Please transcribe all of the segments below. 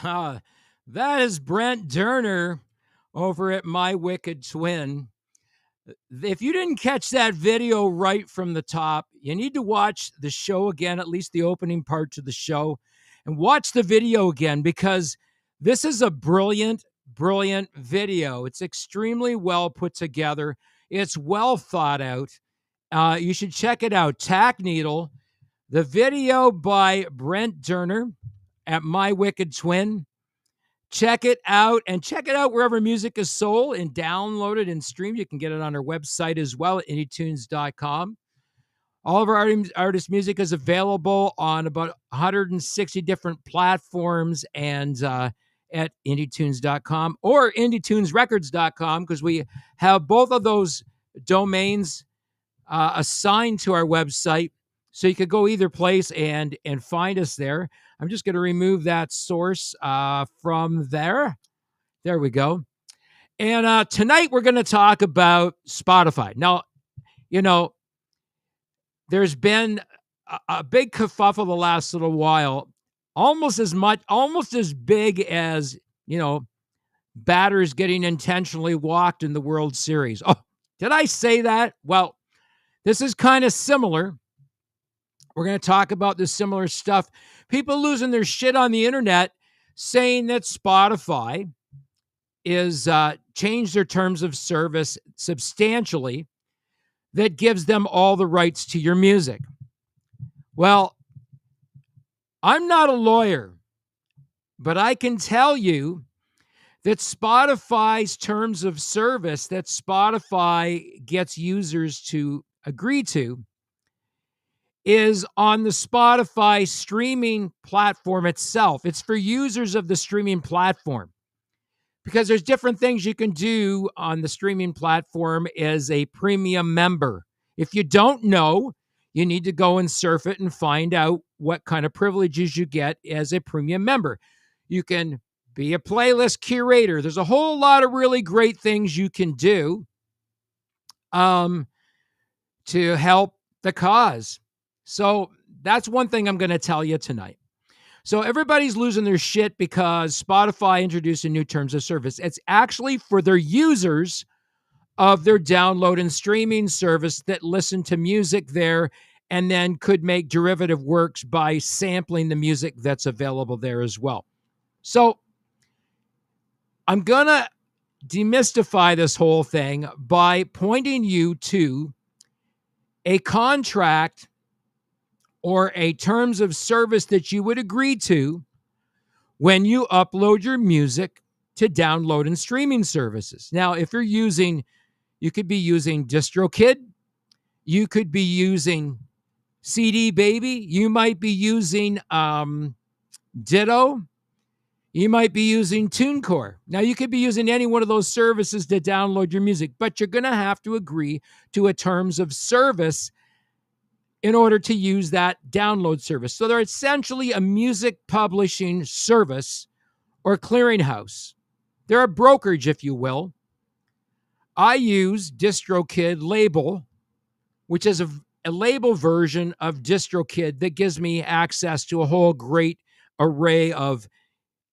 Uh, that is Brent Durner over at My Wicked Twin. If you didn't catch that video right from the top, you need to watch the show again, at least the opening part to the show, and watch the video again because this is a brilliant, brilliant video. It's extremely well put together. It's well thought out. You should check it out. Tack Needle, the video by Brent Durner at My Wicked Twin. Check it out and check it out wherever music is sold and download it and stream. You can get it on our website as well at indietunes.com. All of our artist music is available on about 160 different platforms and at indietunes.com or indietunesrecords.com because we have both of those domains assigned to our website. So you could go either place and find us there. I'm just going to remove that source from there. There we go. And tonight we're going to talk about Spotify. Now, you know, there's been a big kerfuffle the last little while, almost as big as, batters getting intentionally walked in the World Series. Oh, did I say that? Well, this is kind of similar. We're going to talk about this similar stuff. People losing their shit on the internet saying that Spotify is changed their terms of service substantially that gives them all the rights to your music. Well, I'm not a lawyer, but I can tell you that Spotify's terms of service that Spotify gets users to agree to is on the Spotify streaming platform itself. It's for users of the streaming platform because there's different things you can do on the streaming platform as a premium member. If you don't know, you need to go and surf it and find out what kind of privileges you get as a premium member. You can be a playlist curator. There's a whole lot of really great things you can do to help the cause. So that's one thing I'm going to tell you tonight. So everybody's losing their shit because Spotify introduced a new terms of service. It's actually for their users of their download and streaming service that listen to music there and then could make derivative works by sampling the music that's available there as well. So I'm going to demystify this whole thing by pointing you to a contract or a terms of service that you would agree to when you upload your music to download and streaming services. Now, if you're you could be using DistroKid, you could be using CD Baby, you might be using Ditto, you might be using TuneCore. Now, you could be using any one of those services to download your music, but you're going to have to agree to a terms of service in order to use that download service. So they're essentially a music publishing service or clearinghouse. They're a brokerage, if you will. I use DistroKid Label, which is a label version of DistroKid that gives me access to a whole great array of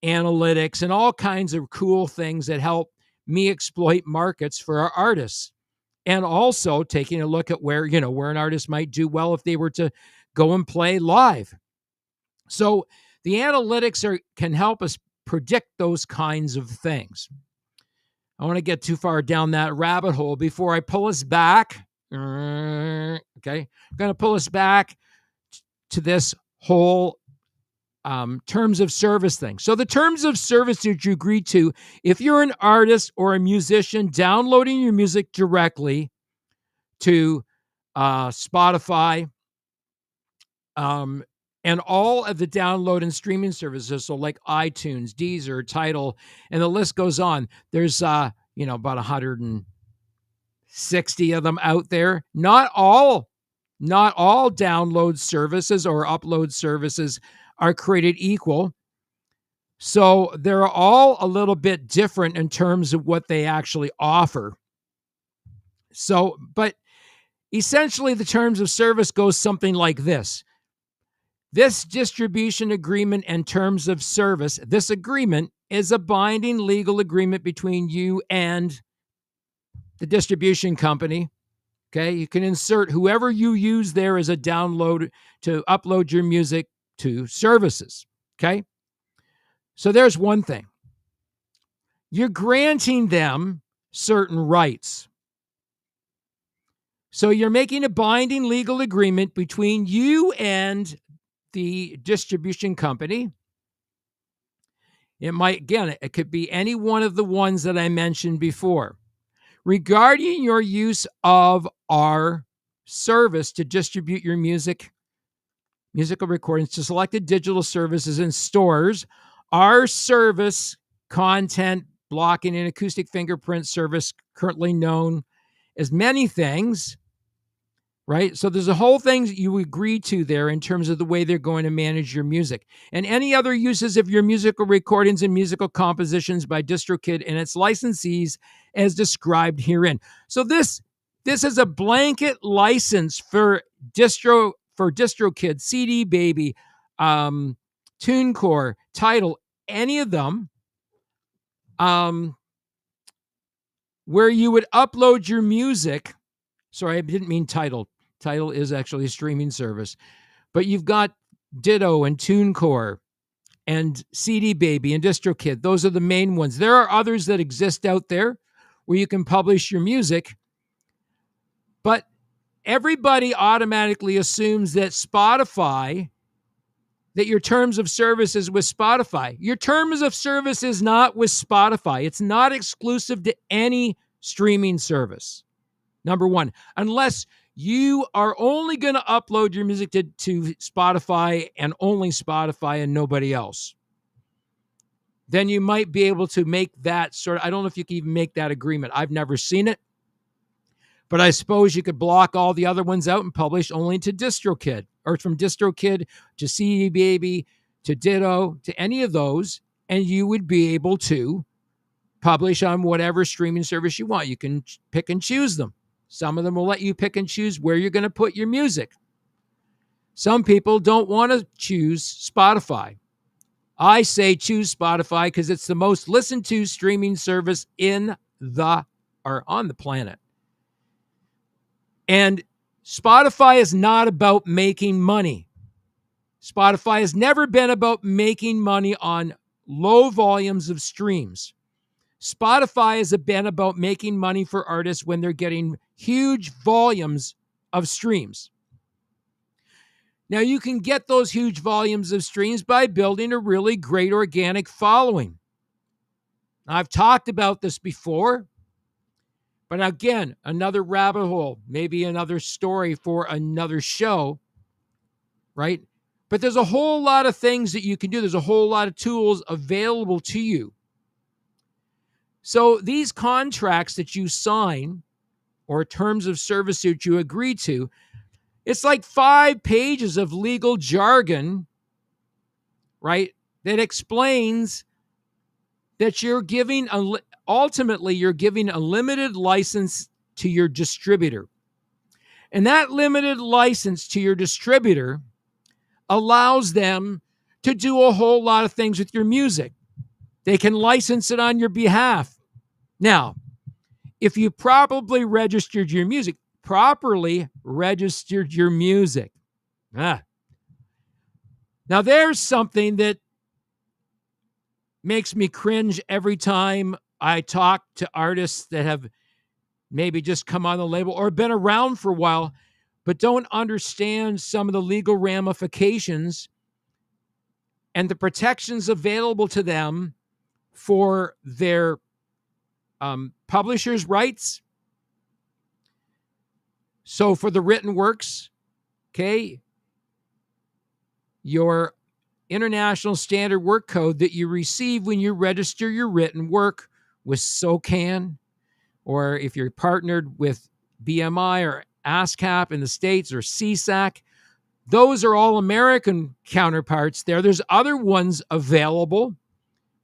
analytics and all kinds of cool things that help me exploit markets for our artists. And also taking a look at where an artist might do well if they were to go and play live. So the analytics can help us predict those kinds of things. I want to get too far down that rabbit hole before I pull us back. Okay. I'm going to pull us back to this whole terms of service thing. So the terms of service that you agree to, if you're an artist or a musician downloading your music directly to Spotify and all of the download and streaming services, so like iTunes, Deezer, Tidal, and the list goes on. There's about 160 of them out there. Not all download services or upload services are created equal. So they're all a little bit different in terms of what they actually offer. But essentially the terms of service goes something like this. This distribution agreement and terms of service, this agreement is a binding legal agreement between you and the distribution company. Okay, you can insert whoever you use there as a download to upload your music to services. Okay, so there's one thing. You're granting them certain rights. So you're making a binding legal agreement between you and the distribution company. It could be any one of the ones that I mentioned before. Regarding your use of our service to distribute your musical recordings to selected digital services and stores, our service, content blocking and acoustic fingerprint service, currently known as many things, right? So there's a whole thing you agree to there in terms of the way they're going to manage your music and any other uses of your musical recordings and musical compositions by DistroKid and its licensees as described herein. So this is a blanket license for DistroKid, CD Baby, TuneCore, Tidal, any of them, where you would upload your music. Sorry, I didn't mean Tidal. Tidal is actually a streaming service. But you've got Ditto and TuneCore and CD Baby and DistroKid. Those are the main ones. There are others that exist out there where you can publish your music. But everybody automatically assumes that that your terms of service is with Spotify. Your terms of service is not with Spotify. It's not exclusive to any streaming service. Number one, unless you are only going to upload your music to Spotify and only Spotify and nobody else, then you might be able to make that sort of, I don't know if you can even make that agreement. I've never seen it, but I suppose you could block all the other ones out and publish only to DistroKid, or from DistroKid to CD Baby to Ditto to any of those, and you would be able to publish on whatever streaming service you want. You can pick and choose them. Some of them will let you pick and choose where you're going to put your music. Some people don't want to choose Spotify. I say choose Spotify because it's the most listened to streaming service on the planet. And Spotify is not about making money. Spotify has never been about making money on low volumes of streams. Spotify has been about making money for artists when they're getting huge volumes of streams. Now, you can get those huge volumes of streams by building a really great organic following. I've talked about this before, but again, another rabbit hole, maybe another story for another show, right? But there's a whole lot of things that you can do. There's a whole lot of tools available to you. So these contracts that you sign or terms of service that you agree to, it's like 5 pages of legal jargon, right, that explains that ultimately you're giving a limited license to your distributor. And that limited license to your distributor allows them to do a whole lot of things with your music. They can license it on your behalf. Now, if you properly registered your music, now there's something that makes me cringe every time I talk to artists that have maybe just come on the label or been around for a while, but don't understand some of the legal ramifications and the protections available to them for their publishers' rights. So for the written works, okay, your international standard work code that you receive when you register your written work with SOCAN, or if you're partnered with BMI or ASCAP in the States or CSAC, those are all American counterparts there. There's other ones available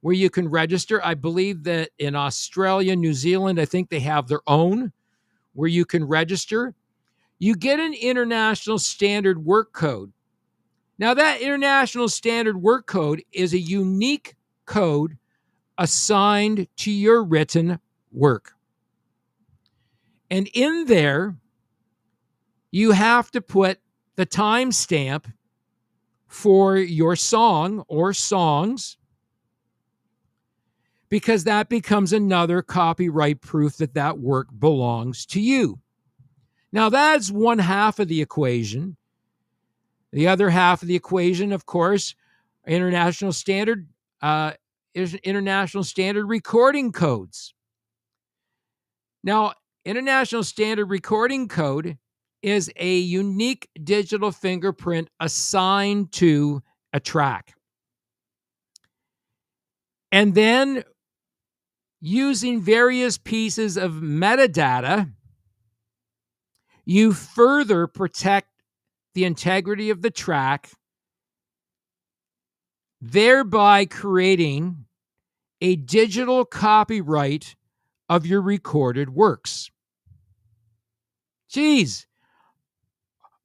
where you can register. I believe that in Australia, New Zealand, I think they have their own where you can register. You get an international standard work code. Now, that International Standard Work Code is a unique code assigned to your written work. And in there, you have to put the timestamp for your song or songs, because that becomes another copyright proof that that work belongs to you. Now, that's one half of the equation. The other half of the equation, of course, international standard recording codes. Now, International Standard Recording Code is a unique digital fingerprint assigned to a track. And then, using various pieces of metadata, you further protect the integrity of the track, thereby creating a digital copyright of your recorded works. Geez,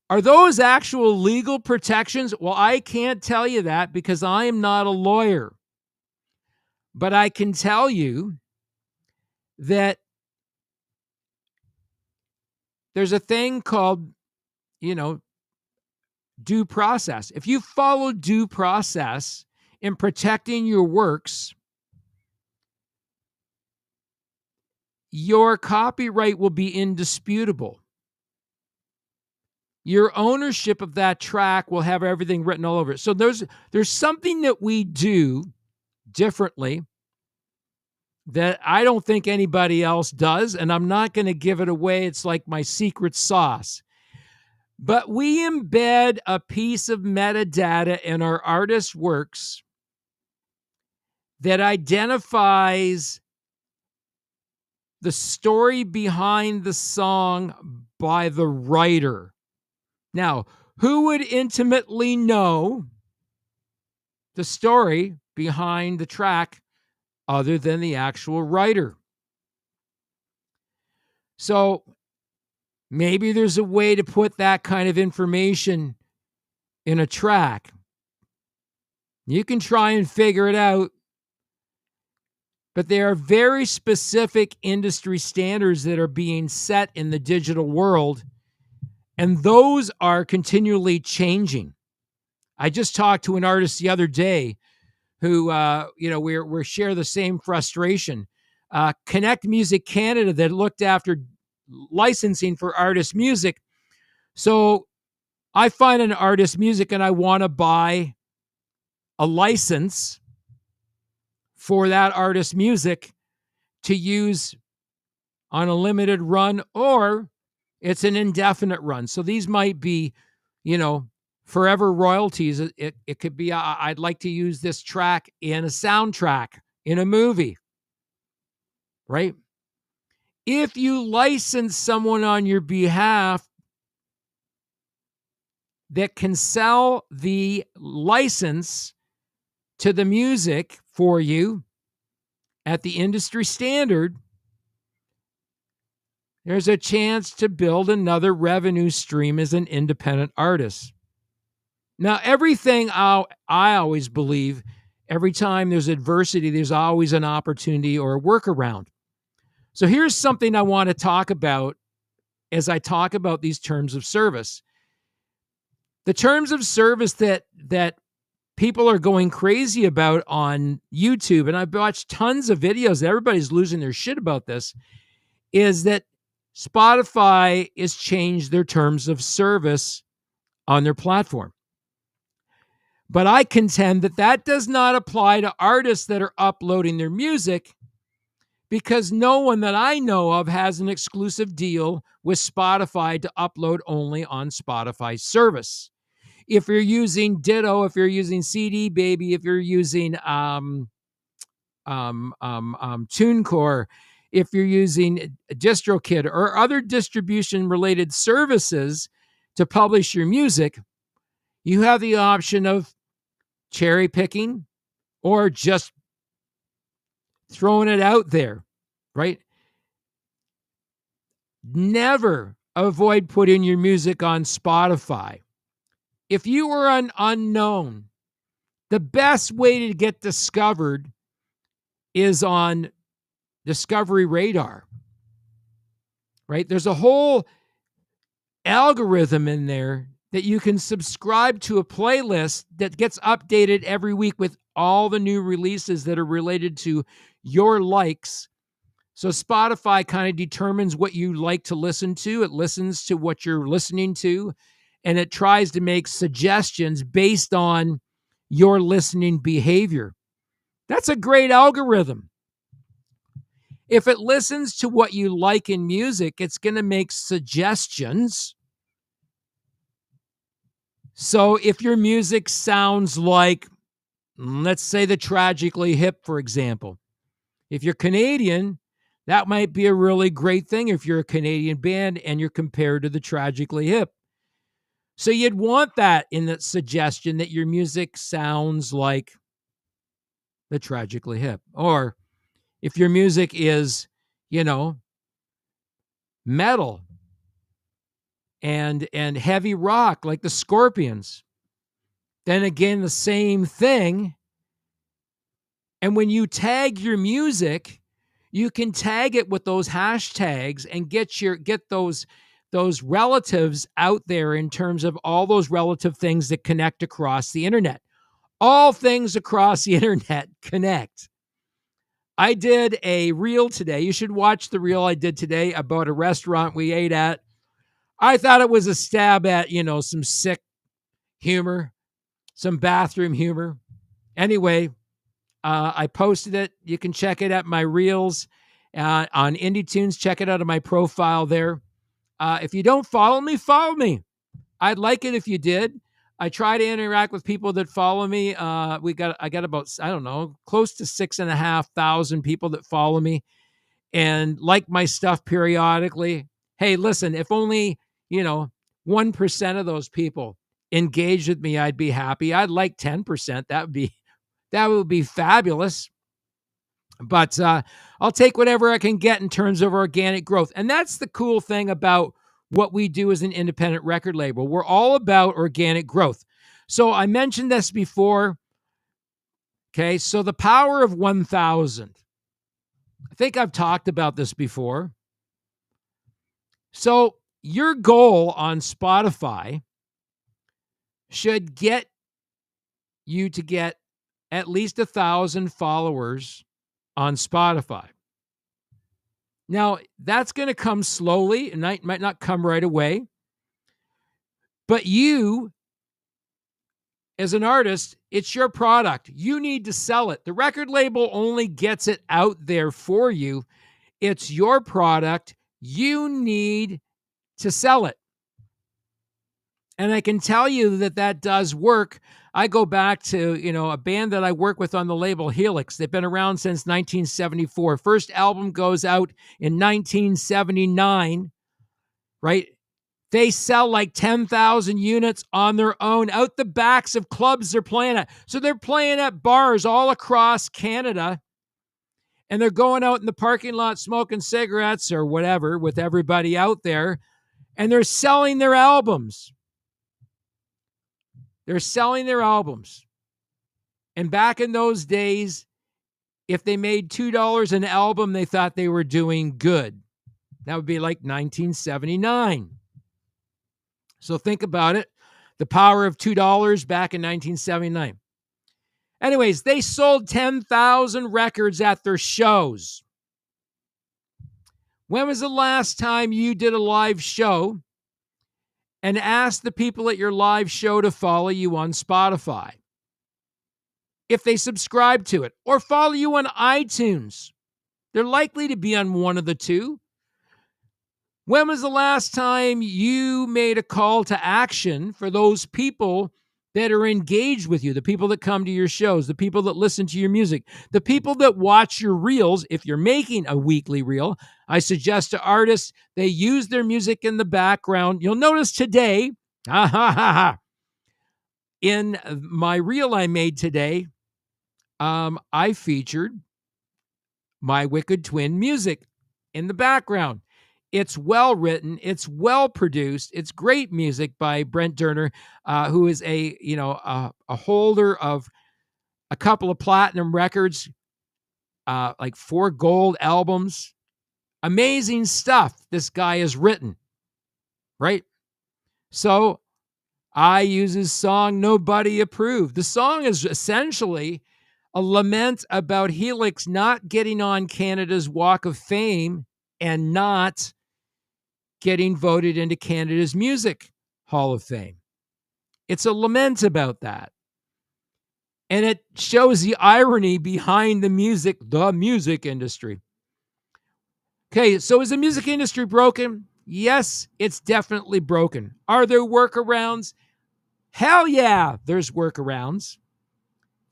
are those actual legal protections? Well, I can't tell you that because I am not a lawyer. But I can tell you that there's a thing called, due process. If you follow due process in protecting your works, your copyright will be indisputable. Your ownership of that track will have everything written all over it. So there's something that we do differently that I don't think anybody else does, and I'm not going to give it away. It's like my secret sauce. But we embed a piece of metadata in our artist's works that identifies the story behind the song by the writer. Now, who would intimately know the story behind the track other than the actual writer? So maybe there's a way to put that kind of information in a track. You can try and figure it out. But there are very specific industry standards that are being set in the digital world, and those are continually changing. I just talked to an artist the other day who, we share the same frustration. Connect Music Canada, that looked after licensing for artist music. So I find an artist music and I want to buy a license for that artist music to use on a limited run, or it's an indefinite run. So these might be, forever royalties. It could be, I'd like to use this track in a soundtrack in a movie, right? If you license someone on your behalf that can sell the license to the music for you at the industry standard, there's a chance to build another revenue stream as an independent artist. Now, everything I always believe, every time there's adversity, there's always an opportunity or a workaround. So here's something I want to talk about as I talk about these terms of service. The terms of service that people are going crazy about on YouTube, and I've watched tons of videos, everybody's losing their shit about this, is that Spotify has changed their terms of service on their platform. But I contend that that does not apply to artists that are uploading their music, because no one that I know of has an exclusive deal with Spotify to upload only on Spotify's service. If you're using Ditto, if you're using CD Baby, if you're using TuneCore, if you're using DistroKid or other distribution-related services to publish your music, you have the option of cherry picking or just throwing it out there, right? Never avoid putting your music on Spotify. If you are an unknown, the best way to get discovered is on Discovery Radar, right? There's a whole algorithm in there that you can subscribe to a playlist that gets updated every week with all the new releases that are related to your likes. So Spotify kind of determines what you like to listen to. It listens to what you're listening to, and it tries to make suggestions based on your listening behavior. That's a great algorithm. If it listens to what you like in music, it's going to make suggestions. So if your music sounds like, let's say, the Tragically Hip, for example, if you're Canadian, that might be a really great thing if you're a Canadian band and you're compared to the Tragically Hip. So you'd want that in that suggestion that your music sounds like the Tragically Hip. Or if your music is, metal and heavy rock like the Scorpions, then again, the same thing. And when you tag your music, you can tag it with those hashtags and get those relatives out there in terms of all those relative things that connect across the internet. All things across the internet connect. I did a reel today. You should watch the reel I did today about a restaurant we ate at. I thought it was a stab at, some sick humor, some bathroom humor. Anyway, I posted it. You can check it at my reels on IndieTunes. Check it out on my profile there. If you don't follow me, follow me. I'd like it if you did. I try to interact with people that follow me. I got about, I don't know, close to 6,500 people that follow me and like my stuff periodically. Hey, listen, if only, 1% of those people engage with me, I'd be happy. I'd like 10%. That would be fabulous. But I'll take whatever I can get in terms of organic growth. And that's the cool thing about what we do as an independent record label. We're all about organic growth. So I mentioned this before. Okay, so the power of 1,000. I think I've talked about this before. So your goal on Spotify should get you to get at least 1,000 followers on Spotify. Now, that's going to come slowly and might not come right away. But you, as an artist, it's your product. You need to sell it. The record label only gets it out there for you. It's your product. You need to sell it. And I can tell you that does work. I go back to, a band that I work with on the label, Helix. They've been around since 1974. First album goes out in 1979, right? They sell like 10,000 units on their own out the backs of clubs they're playing at. So they're playing at bars all across Canada, and they're going out in the parking lot smoking cigarettes or whatever with everybody out there, and they're selling their albums. They're selling their albums. And back in those days, if they made $2 an album, they thought they were doing good. That would be like 1979. So think about it. The power of $2 back in 1979. Anyways, they sold 10,000 records at their shows. When was the last time you did a live show and asked the people at your live show to follow you on Spotify, if they subscribe to it, or follow you on iTunes? They're likely to be on one of the two. When was the last time you made a call to action for those people that are engaged with you, the people that come to your shows, the people that listen to your music, the people that watch your reels? If you're making a weekly reel, I suggest to artists they use their music in the background. You'll notice today, in my reel I made today, I featured My Wicked Twin music in the background. It's well written. It's well produced. It's great music by Brent Durner, who is a holder of a couple of platinum records, like 4 gold albums. Amazing stuff this guy has written, right? So I use his song Nobody Approved. The song is essentially a lament about Helix not getting on Canada's Walk of Fame and not getting voted into Canada's Music Hall of Fame. It's a lament about that. And it shows the irony behind the music industry. Okay, so is the music industry broken? Yes, it's definitely broken. Are there workarounds? Hell yeah, there's workarounds.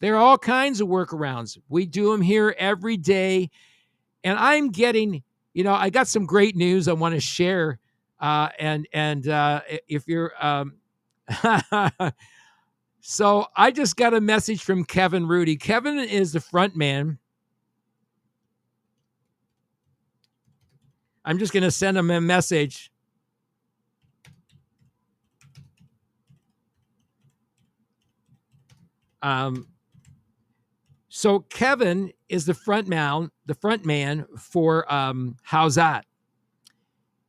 There are all kinds of workarounds. We do them here every day. And I'm getting, I got some great news I want to share. If you're, so I just got a message from Kevin Rudy. Kevin is the front man. I'm just going to send him a message. So Kevin is the front man for How's That?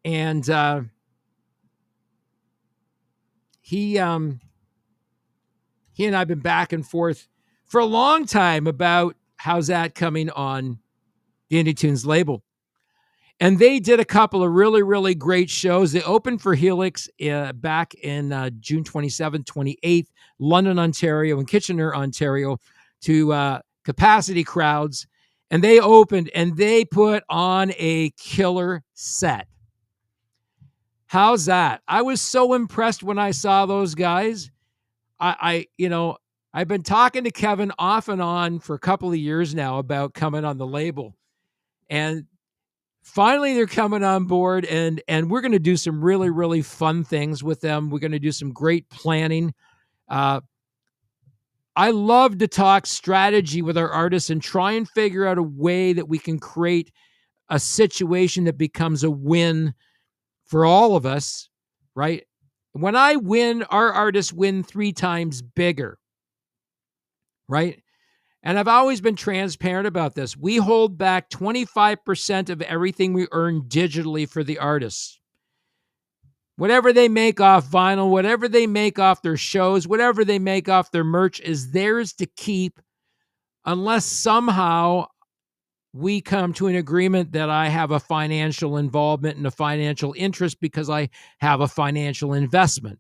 And he and I've been back and forth for a long time about How's That coming on the Indie Tunes label. And they did a couple of really, really great shows. They opened for Helix back in June 27th, 28th, London, Ontario, and Kitchener, Ontario, to capacity crowds. And they opened and they put on a killer set. How's that? I was so impressed when I saw those guys. I've been talking to Kevin off and on for a couple of years now about coming on the label. And finally, they're coming on board, and we're going to do some really, really fun things with them. We're going to do some great planning. I love to talk strategy with our artists and try and figure out a way that we can create a situation that becomes a win for all of us, right? When I win, our artists win 3 times bigger, right? And I've always been transparent about this. We hold back 25% of everything we earn digitally for the artists. Whatever they make off vinyl, whatever they make off their shows, whatever they make off their merch is theirs to keep, unless somehow we come to an agreement that I have a financial involvement and a financial interest because I have a financial investment.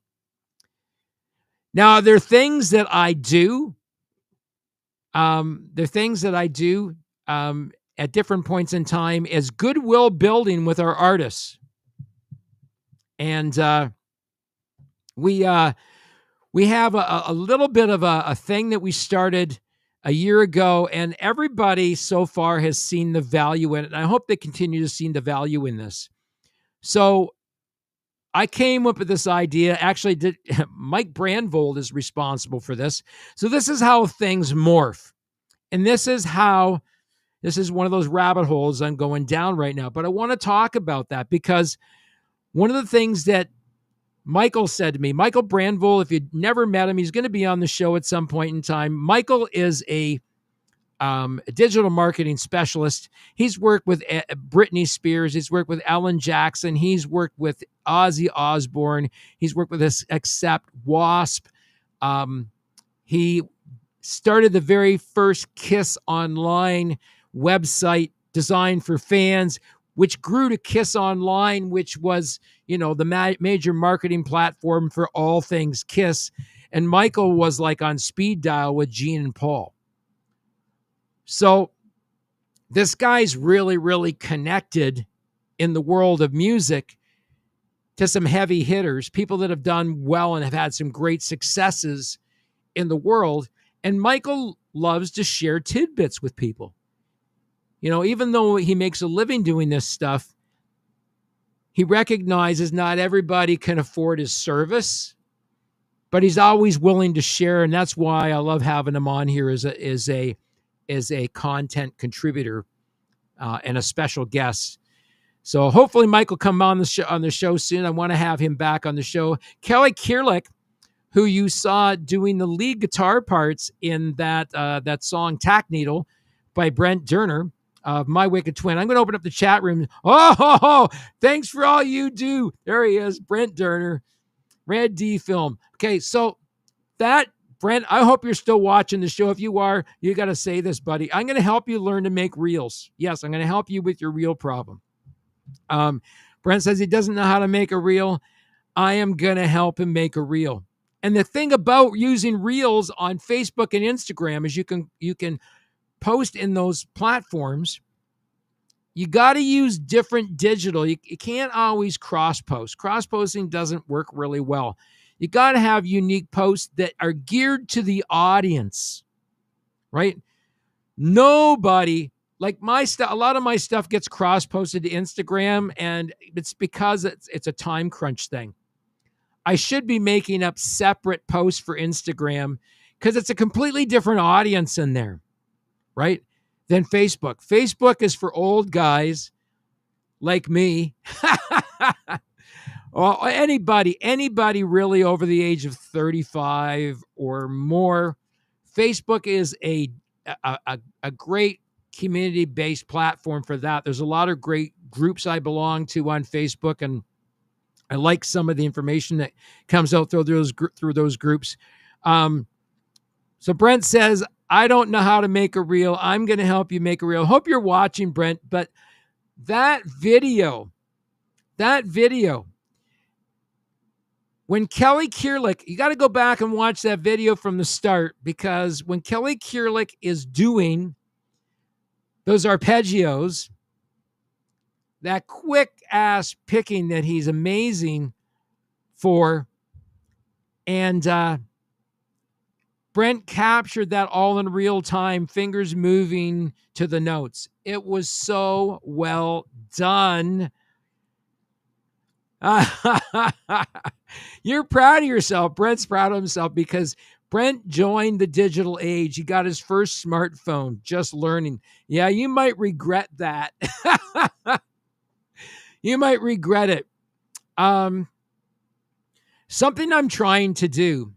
Now, there are things that I do. The things that I do at different points in time is goodwill building with our artists. And we have a little bit of a thing that we started a year ago, and everybody so far has seen the value in it. And I hope they continue to see the value in this. So I came up with this idea. Actually, Mike Brandvold is responsible for this. So this is how things morph. And this is one of those rabbit holes I'm going down right now. But I want to talk about that because one of the things that Michael said to me, Michael Brandvold, if you'd never met him, he's going to be on the show at some point in time. Michael is a digital marketing specialist. He's worked with Britney Spears. He's worked with Alan Jackson. He's worked with Ozzy Osbourne. He's worked with Accept, Wasp. He started the very first Kiss Online website designed for fans, which grew to Kiss Online, which was, the major marketing platform for all things Kiss. And Michael was like on speed dial with Gene and Paul. So this guy's really, really connected in the world of music to some heavy hitters, people that have done well and have had some great successes in the world. And Michael loves to share tidbits with people. Even though he makes a living doing this stuff, he recognizes not everybody can afford his service, but he's always willing to share. And that's why I love having him on here as a content contributor and a special guest. So hopefully Mike will come on the show soon. I want to have him back on the show. Kelly Kierlich, who you saw doing the lead guitar parts in that song "Tack Needle" by Brent Durner of My Wicked Twin. I'm going to open up the chat room. Oh, thanks for all you do. There he is, Brent Durner, Red D Film. Okay, so that, Brent, I hope you're still watching the show. If you are, you got to say this, buddy. I'm going to help you learn to make reels. Yes, I'm going to help you with your reel problem. Brent says he doesn't know how to make a reel. I am going to help him make a reel. And the thing about using reels on Facebook and Instagram is you can post in those platforms. You got to use different digital. You can't always cross post. Cross posting doesn't work really well. You got to have unique posts that are geared to the audience, right? Nobody, like my stuff, a lot of my stuff gets cross posted to Instagram, and it's because it's a time crunch thing. I should be making up separate posts for Instagram because it's a completely different audience in there, right? Than Facebook. Facebook is for old guys like me. Well, anybody really over the age of 35 or more. Facebook is a great community-based platform for that. There's a lot of great groups I belong to on Facebook, and I like some of the information that comes out through those groups. So Brent says, I don't know how to make a reel. I'm going to help you make a reel. Hope you're watching, Brent. But that video, when Kelly Kierlich, you got to go back and watch that video from the start, because when Kelly Kierlich is doing those arpeggios, that quick ass picking that he's amazing for, and Brent captured that all in real time, fingers moving to the notes. It was so well done. You're proud of yourself. Brent's proud of himself because Brent joined the digital age. He got his first smartphone just learning. Yeah, you might regret that. You might regret it. Something I'm trying to do,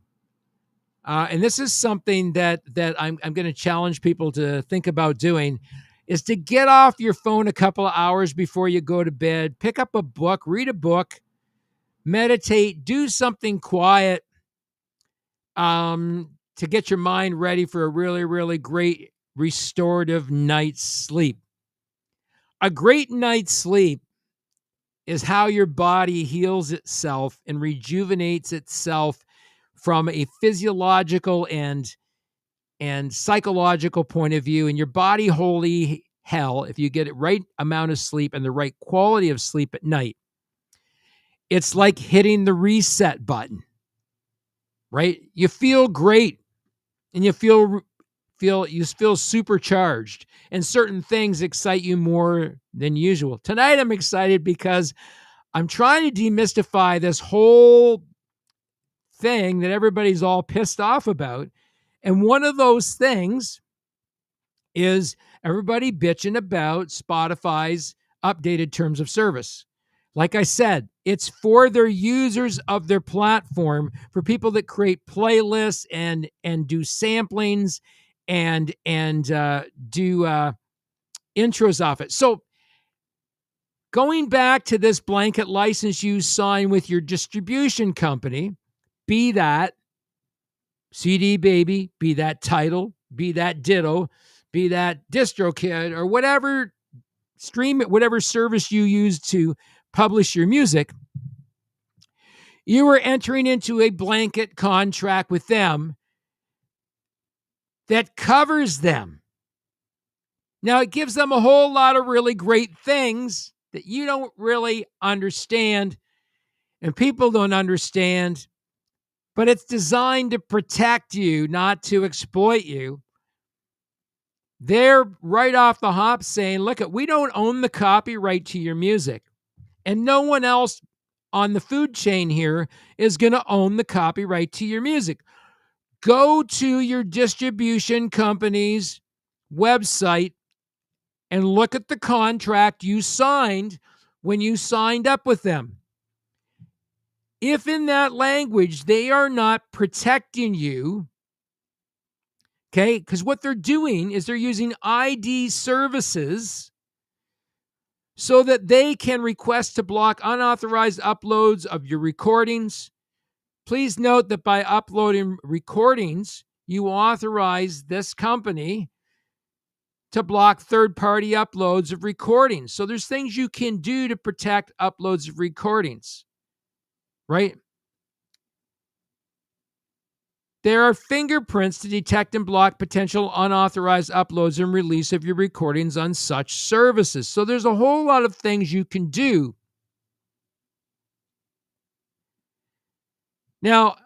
and this is something that I'm going to challenge people to think about doing, is to get off your phone a couple of hours before you go to bed, pick up a book, read a book, meditate, do something quiet to get your mind ready for a really, really great restorative night's sleep. A great night's sleep is how your body heals itself and rejuvenates itself from a physiological and psychological point of view. And your body, holy hell, if you get the right amount of sleep and the right quality of sleep at night, it's like hitting the reset button, right? You feel great, and you feel supercharged, and certain things excite you more than usual. Tonight I'm excited because I'm trying to demystify this whole thing that everybody's all pissed off about. And one of those things is everybody bitching about Spotify's updated terms of service. Like I said, it's for their users of their platform, for people that create playlists and do samplings and do intros off it. So going back to this blanket license you sign with your distribution company, be that CD Baby, be that Tidal, be that Ditto, be that DistroKid, or whatever whatever service you use to publish your music, you are entering into a blanket contract with them that covers them. Now, it gives them a whole lot of really great things that you don't really understand and people don't understand, but it's designed to protect you, not to exploit you. They're right off the hop saying, look, we don't own the copyright to your music, and no one else on the food chain here is going to own the copyright to your music. Go to your distribution company's website and look at the contract you signed when you signed up with them. If in that language they are not protecting you, okay, because what they're doing is they're using ID services so that they can request to block unauthorized uploads of your recordings. Please note that by uploading recordings, you authorize this company to block third-party uploads of recordings. So there's things you can do to protect uploads of recordings, right? There are fingerprints to detect and block potential unauthorized uploads and release of your recordings on such services. So there's a whole lot of things you can do. Now,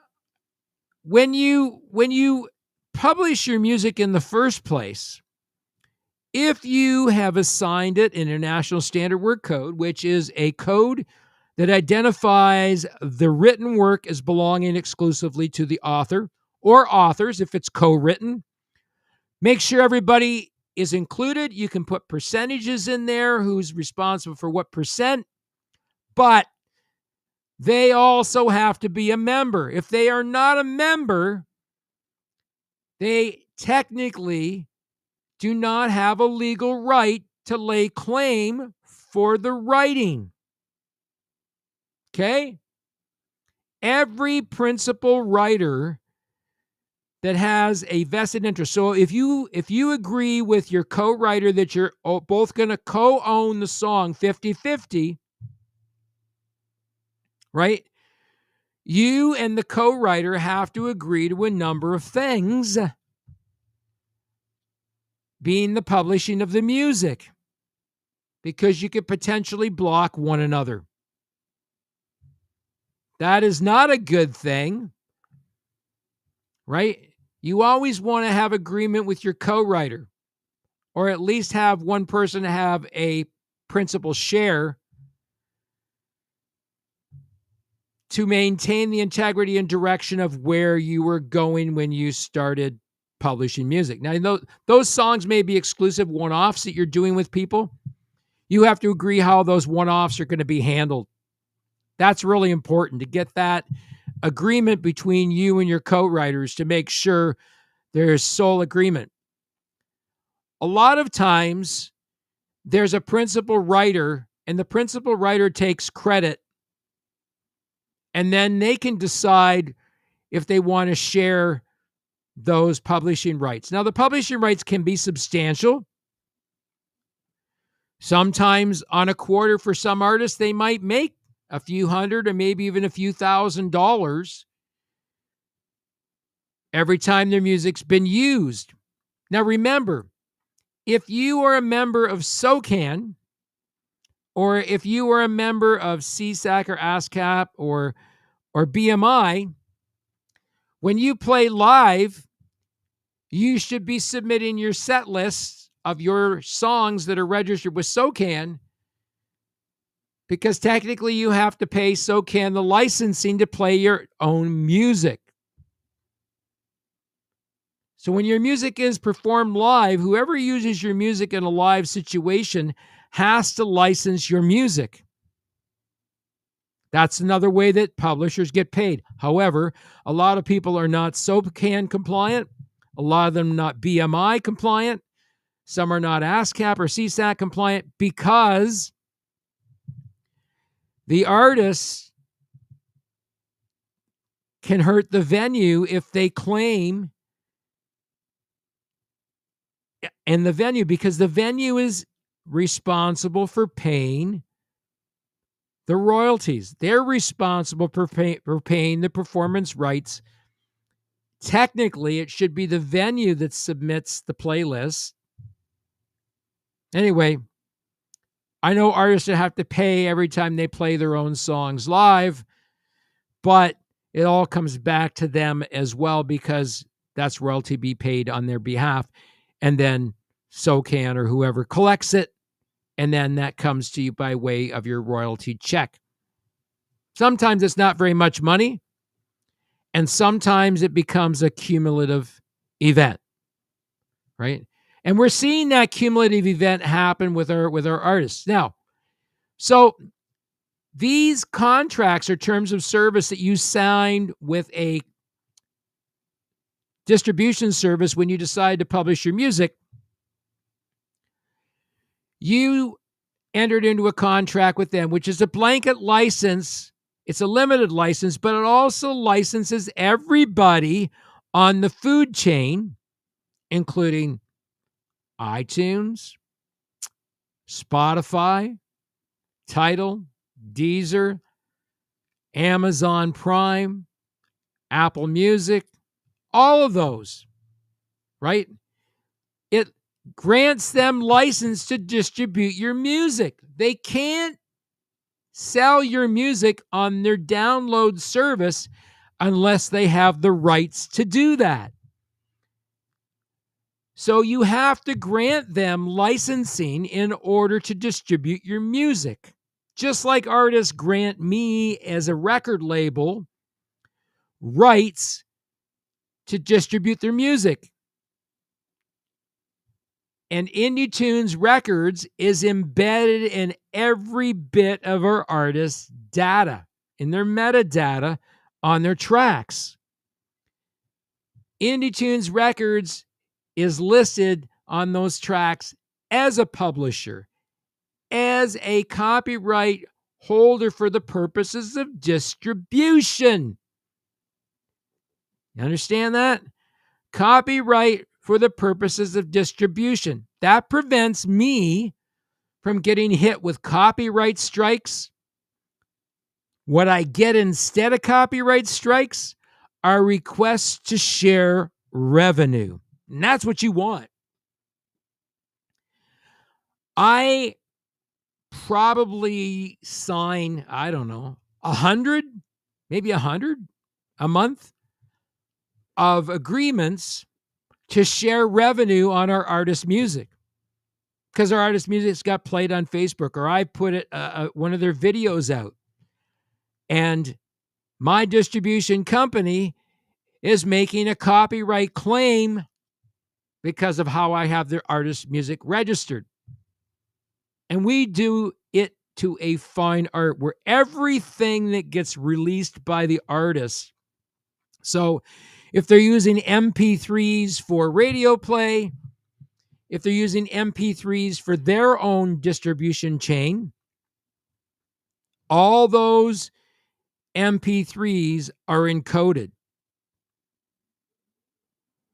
when you publish your music in the first place, if you have assigned it International Standard Work Code, which is a code that identifies the written work as belonging exclusively to the author or authors if it's co-written, make sure everybody is included. You can put percentages in there, who's responsible for what percent, but they also have to be a member. If they are not a member, they technically do not have a legal right to lay claim for the writing. Okay? Every principal writer that has a vested interest. So if you agree with your co-writer that you're both going to co-own the song 50-50, right? You and the co-writer have to agree to a number of things, being the publishing of the music, because you could potentially block one another. That is not a good thing, right? You always want to have agreement with your co-writer, or at least have one person have a principal share to maintain the integrity and direction of where you were going when you started publishing music. Now, those songs may be exclusive one-offs that you're doing with people. You have to agree how those one-offs are going to be handled. That's really important, to get that agreement between you and your co-writers to make sure there's sole agreement. A lot of times there's a principal writer, and the principal writer takes credit, and then they can decide if they want to share those publishing rights. Now, the publishing rights can be substantial. Sometimes on a quarter, for some artists, they might make a few hundred or maybe even a few $1,000s every time their music's been used. Now, remember, if you are a member of SOCAN, or if you are a member of SESAC or ASCAP or BMI, when you play live, you should be submitting your set lists of your songs that are registered with SOCAN, because technically you have to pay SOCAN the licensing to play your own music. So when your music is performed live, whoever uses your music in a live situation has to license your music. That's another way that publishers get paid. However, a lot of people are not SOCAN compliant. A lot of them are not BMI compliant. Some are not ASCAP or CSAC compliant, because the artists can hurt the venue if they claim in the venue, because the venue is responsible for paying the royalties. They're responsible for paying the performance rights. Technically, it should be the venue that submits the playlist. Anyway, I know artists that have to pay every time they play their own songs live, but it all comes back to them as well, because that's royalty be paid on their behalf. And then SOCAN or whoever collects it, and then that comes to you by way of your royalty check. Sometimes it's not very much money, and sometimes it becomes a cumulative event, right? And we're seeing that cumulative event happen with our artists. Now, So these contracts are terms of service that you signed with a distribution service when you decide to publish your music. You entered into a contract with them, which is a blanket license. It's a limited license, but it also licenses everybody on the food chain, including iTunes, Spotify, Tidal, Deezer, Amazon Prime, Apple Music, all of those, right? It grants them license to distribute your music. They can't sell your music on their download service unless they have the rights to do that. So you have to grant them licensing in order to distribute your music. Just like artists grant me as a record label rights to distribute their music. And Indie Tunes Records is embedded in every bit of our artists' data, in their metadata on their tracks. Indie Tunes Records is listed on those tracks as a publisher, as a copyright holder for the purposes of distribution. You understand that? Copyright for the purposes of distribution. That prevents me from getting hit with copyright strikes. What I get instead of copyright strikes are requests to share revenue. And that's what you want. I probably sign, I don't know, 100, maybe 100 a month of agreements to share revenue on our artist music, because our artist music's got played on Facebook, or I put it one of their videos out, and my distribution company is making a copyright claim because of how I have their artist music registered. And we do it to a fine art where everything that gets released by the artist, so if they're using MP3s for radio play, if they're using MP3s for their own distribution chain, all those MP3s are encoded,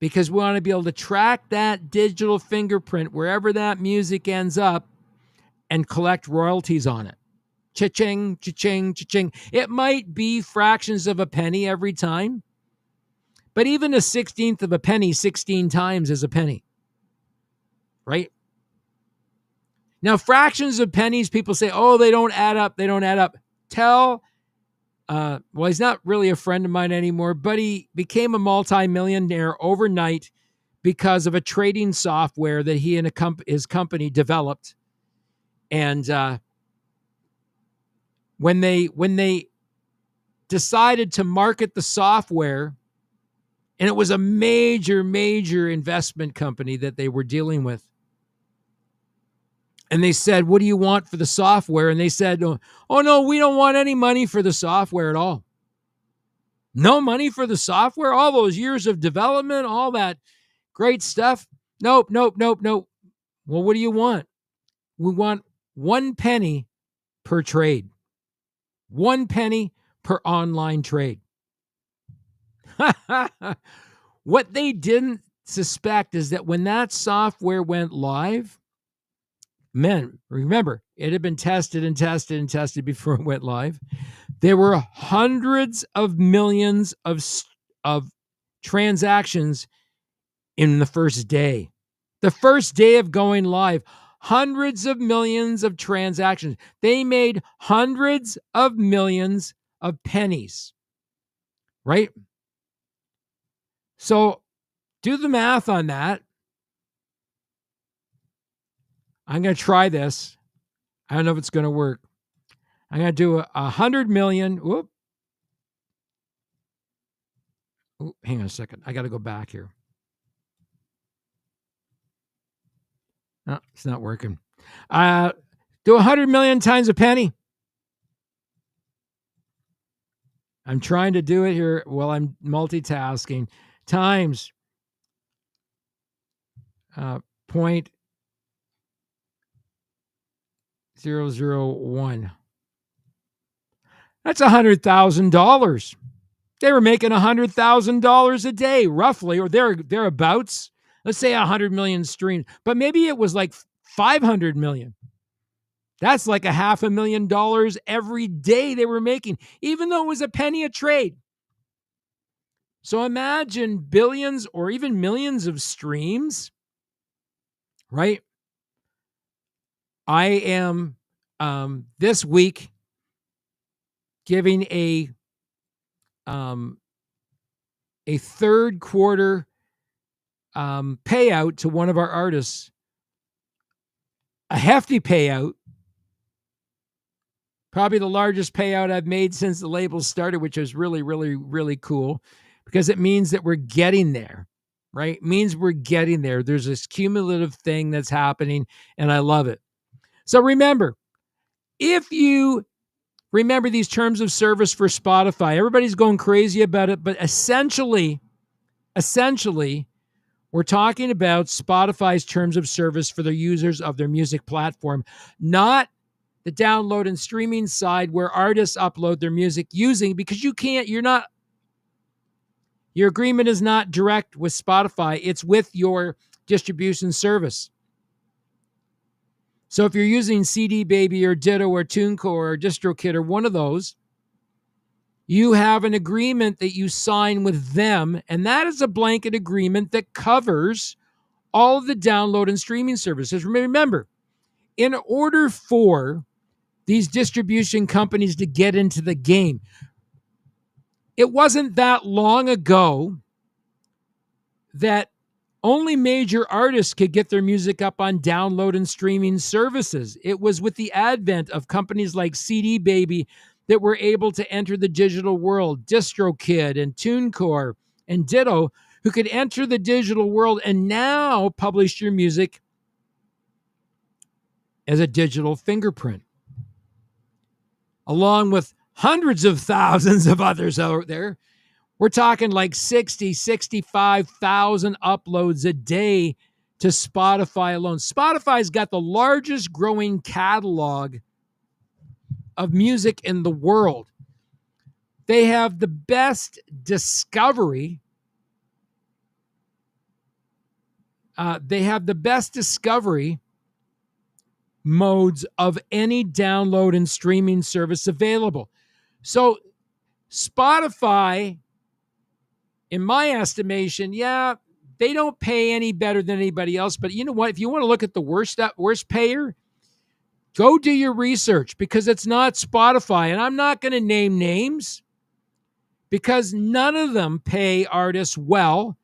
because we want to be able to track that digital fingerprint wherever that music ends up and collect royalties on it. Cha-ching, cha-ching, cha-ching. It might be fractions of a penny every time, but even a 16th of a penny 16 times is a penny, right? Now, fractions of pennies, people say, oh, they don't add up. They don't add up. Well, he's not really a friend of mine anymore, but he became a multimillionaire overnight because of a trading software that he and his company developed. And when they decided to market the software, and it was a major investment company that they were dealing with, and they said, what do you want for the software? And they said, oh no, we don't want any money for the software at all. No money for the software? All those years of development, all that great stuff? Nope. Well, what do you want? We want 1 penny per trade. 1 penny per online trade. What they didn't suspect is that when that software went live, remember, it had been tested before it went live. There were hundreds of millions of transactions in the first day. The first day of going live, hundreds of millions of transactions. They made hundreds of millions of pennies, right? So do the math on that. I'm going to try this. I don't know if it's going to work. I'm going to do 100 million. Whoop. Ooh, hang on a second. I got to go back here. No, it's not working. Do 100 million times a penny. I'm trying to do it here while I'm multitasking. Times 0.001. That's $100,000. They were making $100,000 a day, roughly, or thereabouts. Let's say 100 million streams, but maybe it was like 500 million. That's like $500,000 every day they were making, even though it was a penny a trade. So imagine billions or even millions of streams, right? I am this week giving a third quarter payout to one of our artists, a hefty payout, probably the largest payout I've made since the label started, which is really, really, really cool because it means that we're getting there, right? It means we're getting there. There's this cumulative thing that's happening, and I love it. So remember, if you remember these terms of service for Spotify, everybody's going crazy about it, but essentially, we're talking about Spotify's terms of service for the users of their music platform, not the download and streaming side where artists upload their music using, because your agreement is not direct with Spotify. It's with your distribution service. So if you're using CD Baby or Ditto or TuneCore or DistroKid or one of those, you have an agreement that you sign with them, and that is a blanket agreement that covers all of the download and streaming services. Remember, in order for these distribution companies to get into the game, it wasn't that long ago that only major artists could get their music up on download and streaming services. It was with the advent of companies like CD Baby that were able to enter the digital world, DistroKid and TuneCore and Ditto, who could enter the digital world and now publish your music as a digital fingerprint, along with hundreds of thousands of others out there. We're talking like 60, 65,000 uploads a day to Spotify alone. Spotify's got the largest growing catalog of music in the world. They have the best discovery. Modes of any download and streaming service available. So Spotify, in my estimation, they don't pay any better than anybody else. But you know what? If you want to look at the worst payer, go do your research, because it's not Spotify. And I'm not going to name names because none of them pay artists well.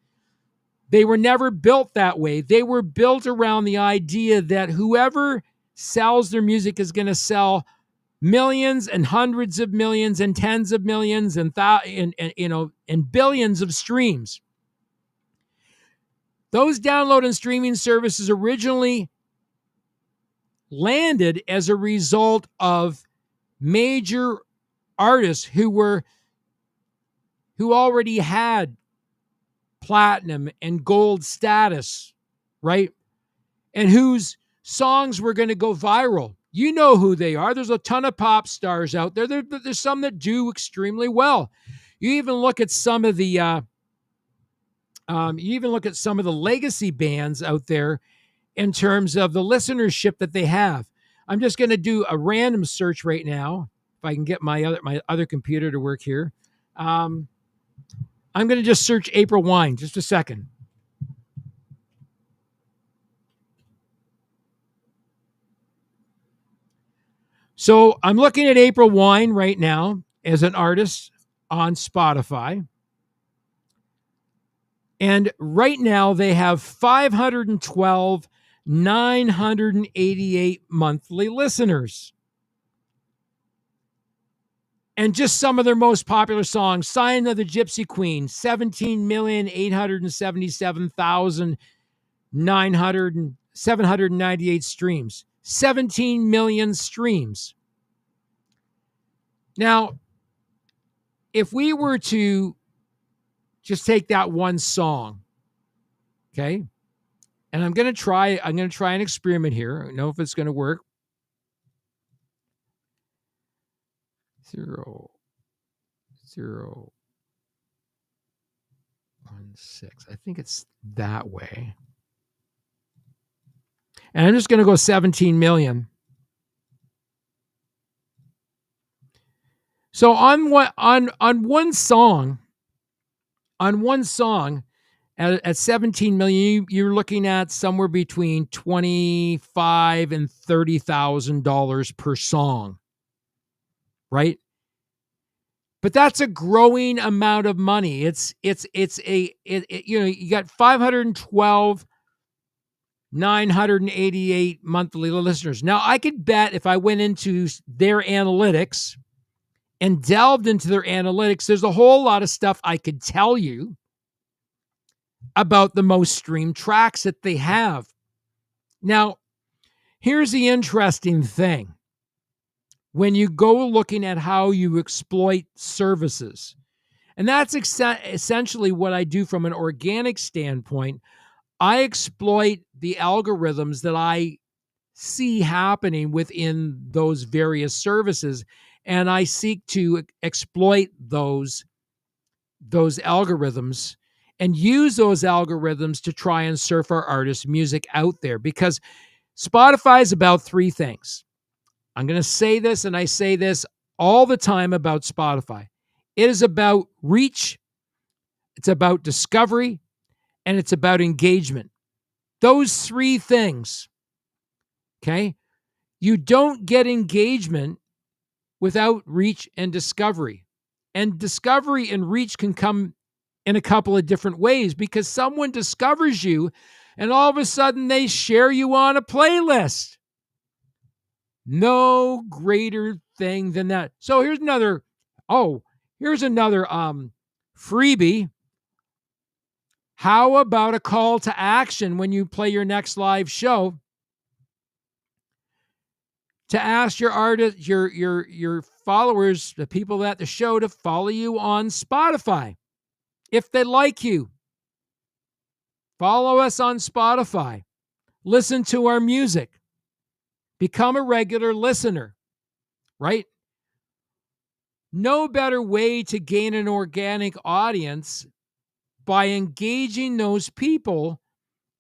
They were never built that way. They were built around the idea that whoever sells their music is going to sell millions and hundreds of millions and tens of millions and billions of streams. Those download and streaming services originally landed as a result of major artists who already had platinum and gold status, right? And whose songs were going to go viral. You know who they are. There's a ton of pop stars out there. There's some that do extremely well. You even look at some of the legacy bands out there in terms of the listenership that they have. I'm just going to do a random search right now if I can get my other computer to work here. I'm going to just search April Wine. Just a second. So I'm looking at April Wine right now as an artist on Spotify. And right now they have 512,988 monthly listeners. And just some of their most popular songs: Sign of the Gypsy Queen, 17,877,798 streams. 17 million streams. Now, if we were to just take that one song, okay, and I'm going to try an experiment here. I don't know if it's going to work. 0, 0, 1, 6. I think it's that way. And I'm just going to go 17 million. So on one song at 17 million, you're looking at somewhere between $25,000 and $30,000 per song, right? But that's a growing amount of money. You got 512,988 monthly listeners. Now, I could bet if I went into their analytics and delved into their analytics, there's a whole lot of stuff I could tell you about the most streamed tracks that they have. Now, here's the interesting thing. When you go looking at how you exploit services, and that's essentially what I do from an organic standpoint, I exploit the algorithms that I see happening within those various services, and I seek to exploit those algorithms and use those algorithms to try and surf our artists' music out there, because Spotify is about three things. I'm going to say this, and I say this all the time about Spotify. It is about reach, it's about discovery, and it's about engagement. Those three things, okay? You don't get engagement without reach and discovery. And discovery and reach can come in a couple of different ways, because someone discovers you and all of a sudden they share you on a playlist. No greater thing than that. So here's another freebie. How about a call to action when you play your next live show to ask your artist, your followers, the people at the show, to follow you on Spotify if they like you. Follow us on Spotify. Listen to our music. Become a regular listener, right? No better way to gain an organic audience by engaging those people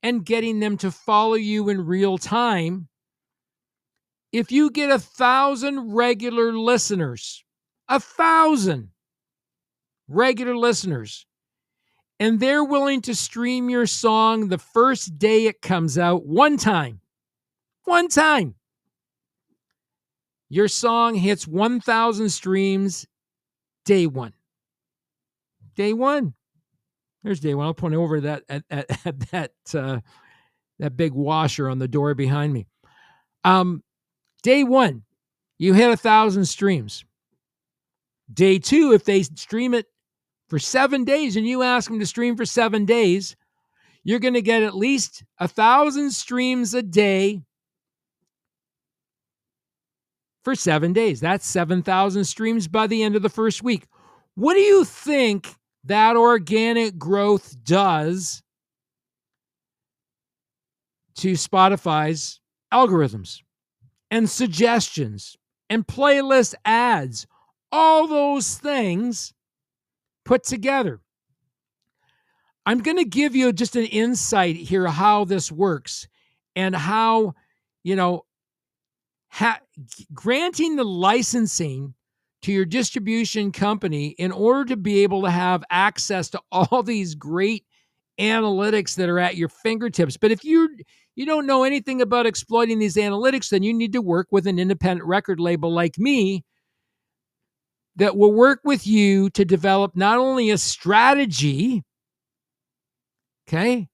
and getting them to follow you in real time. If you get 1,000 regular listeners, 1,000 regular listeners, and they're willing to stream your song the first day it comes out, one time, your song hits 1,000 streams day one. Day one. There's day one. I'll point over that at that big washer on the door behind me. Day one, you hit 1,000 streams. Day two, if they stream it for 7 days and you ask them to stream for 7 days, you're going to get at least 1,000 streams a day for 7 days. That's 7,000 streams by the end of the first week. What do you think that organic growth does to Spotify's algorithms and suggestions and playlist ads? All those things put together. I'm going to give you just an insight here how this works and how, granting the licensing to your distribution company in order to be able to have access to all these great analytics that are at your fingertips. But if you don't know anything about exploiting these analytics, then you need to work with an independent record label like me that will work with you to develop not only a strategy, okay,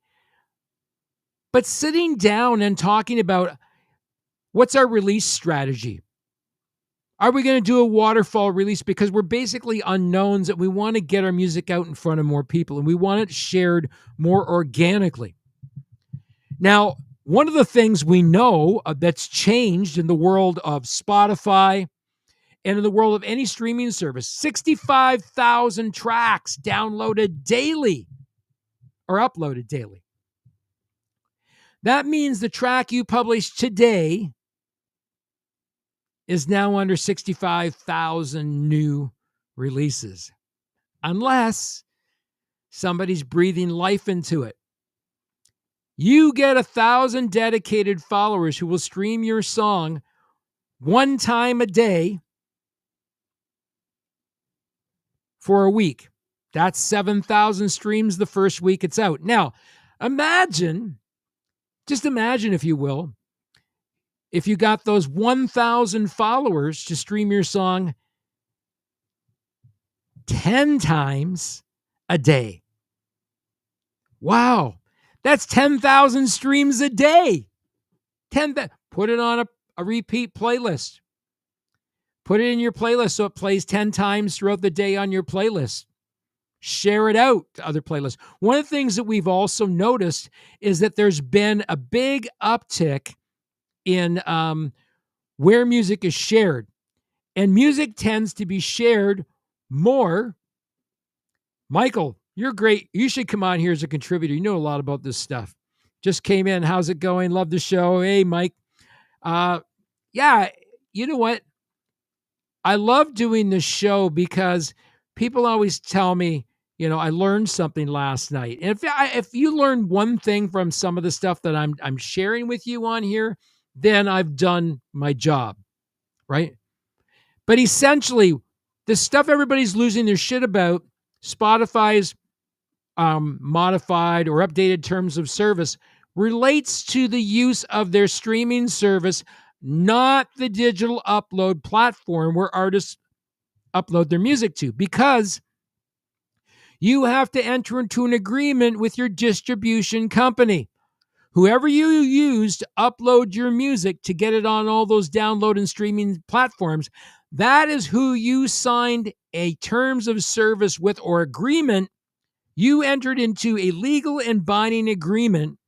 but sitting down and talking about what's our release strategy. Are we going to do a waterfall release? Because we're basically unknowns that we want to get our music out in front of more people and we want it shared more organically. Now, One of the things we know that's changed in the world of Spotify and in the world of any streaming service, 65,000 tracks downloaded daily or uploaded daily. That means the track you publish today is now under 65,000 new releases, unless somebody's breathing life into it. You get 1,000 dedicated followers who will stream your song one time a day for a week. That's 7,000 streams the first week it's out. Now, just imagine, if you will, if you got those 1,000 followers to stream your song 10 times a day. Wow. That's 10,000 streams a day. Put it on a repeat playlist. Put it in your playlist so it plays 10 times throughout the day on your playlist. Share it out to other playlists. One of the things that we've also noticed is that there's been a big uptick in where music is shared. And music tends to be shared more. Michael, you're great. You should come on here as a contributor. You know a lot about this stuff. Just came in. How's it going? Love the show. Hey, Mike. Yeah, you know what? I love doing this show because people always tell me, I learned something last night. And if you learn one thing from some of the stuff that I'm sharing with you on here, then I've done my job, right? But essentially, the stuff everybody's losing their shit about, Spotify's modified or updated terms of service, relates to the use of their streaming service, not the digital upload platform where artists upload their music to, because you have to enter into an agreement with your distribution company. Whoever you use to upload your music to get it on all those download and streaming platforms, that is who you signed a terms of service with or agreement. You entered into a legal and binding agreement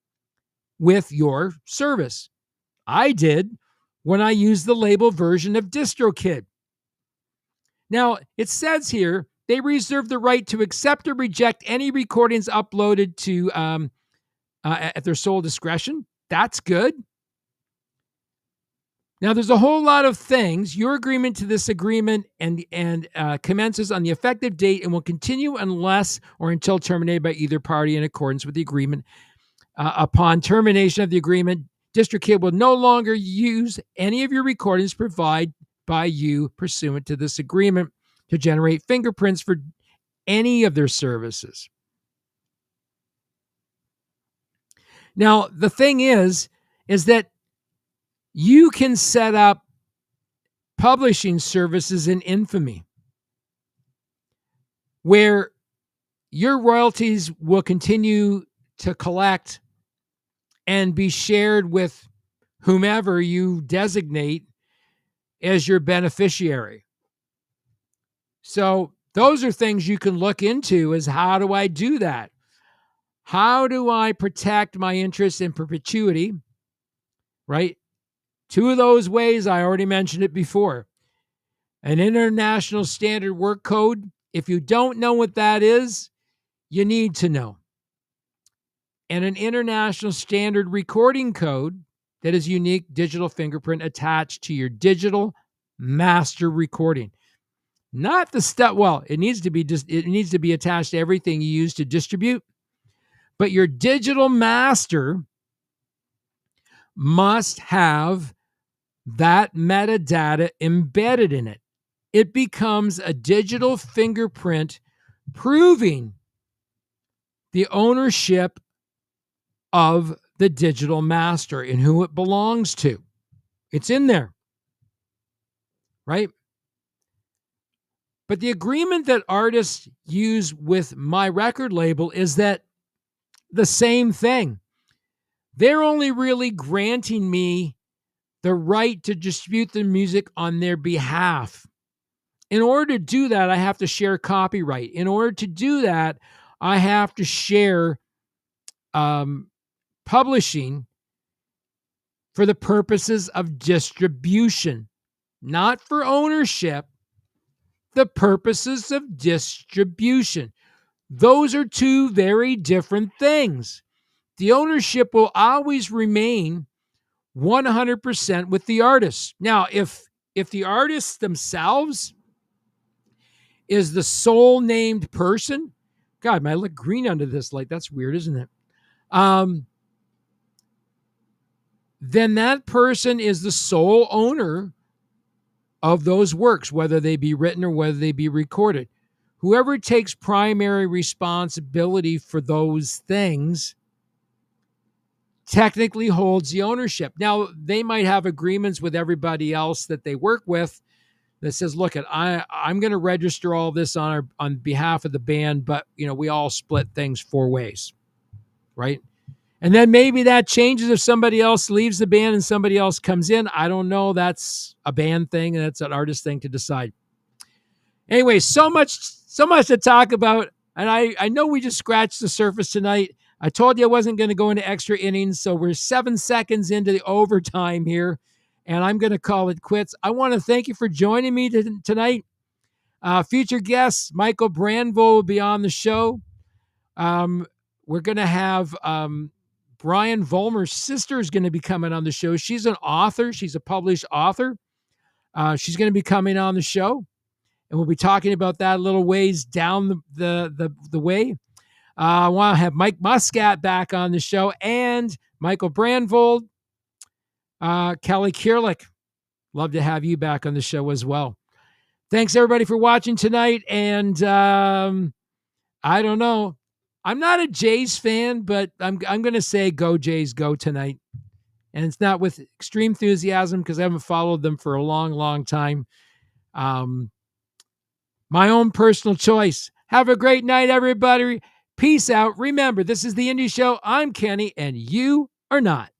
with your service. I did when I used the label version of DistroKid. Now, it says here, they reserve the right to accept or reject any recordings uploaded to at their sole discretion. That's good. Now, there's a whole lot of things. Your agreement to this agreement and commences on the effective date and will continue unless or until terminated by either party in accordance with the agreement. Upon termination of the agreement, DistroKid will no longer use any of your recordings provided by you pursuant to this agreement to generate fingerprints for any of their services. Now, the thing is that you can set up publishing services in infamy where your royalties will continue to collect and be shared with whomever you designate as your beneficiary. So those are things you can look into, is how do I do that? How do I protect my interests in perpetuity, right? Two of those ways, I already mentioned it before. An international standard work code. If you don't know what that is, you need to know. And an international standard recording code that is unique digital fingerprint attached to your digital master recording. Not the stuff, well, it needs to be attached to everything you use to distribute, but your digital master must have that metadata embedded in it. It becomes a digital fingerprint proving the ownership of the digital master and who it belongs to. It's in there, right? But the agreement that artists use with my record label is that the same thing. They're only really granting me the right to distribute the music on their behalf. In order to do that, I have to share copyright. In order to do that, I have to share publishing for the purposes of distribution, not for ownership, the purposes of distribution. Those are two very different things. The ownership will always remain 100% with the artist. Now, if the artists themselves is the sole named person, God, I look green under this light. That's weird, isn't it? Then that person is the sole owner of those works, whether they be written or whether they be recorded. Whoever takes primary responsibility for those things technically holds the ownership. Now, they might have agreements with everybody else that they work with that says, look, I'm going to register all this on behalf of the band, but we all split things 4 ways, right? And then maybe that changes if somebody else leaves the band and somebody else comes in. I don't know. That's a band thing, and that's an artist thing to decide. Anyway, so much to talk about, and I know we just scratched the surface tonight. I told you I wasn't going to go into extra innings, so we're 7 seconds into the overtime here, and I'm going to call it quits. I want to thank you for joining me tonight. Future guests, Michael Brandvold will be on the show. We're going to have Brian Vollmer's sister is going to be coming on the show. She's an author. She's a published author. She's going to be coming on the show, and we'll be talking about that a little ways down the way. I want to have Mike Muscat back on the show, and Michael Brandvold, Kelly Kierlich. Love to have you back on the show as well. Thanks, everybody, for watching tonight. And I don't know. I'm not a Jays fan, but I'm going to say go Jays, go tonight. And it's not with extreme enthusiasm because I haven't followed them for a long, long time. My own personal choice. Have a great night, everybody. Peace out. Remember, this is the Indie Show. I'm Kenny, and you are not.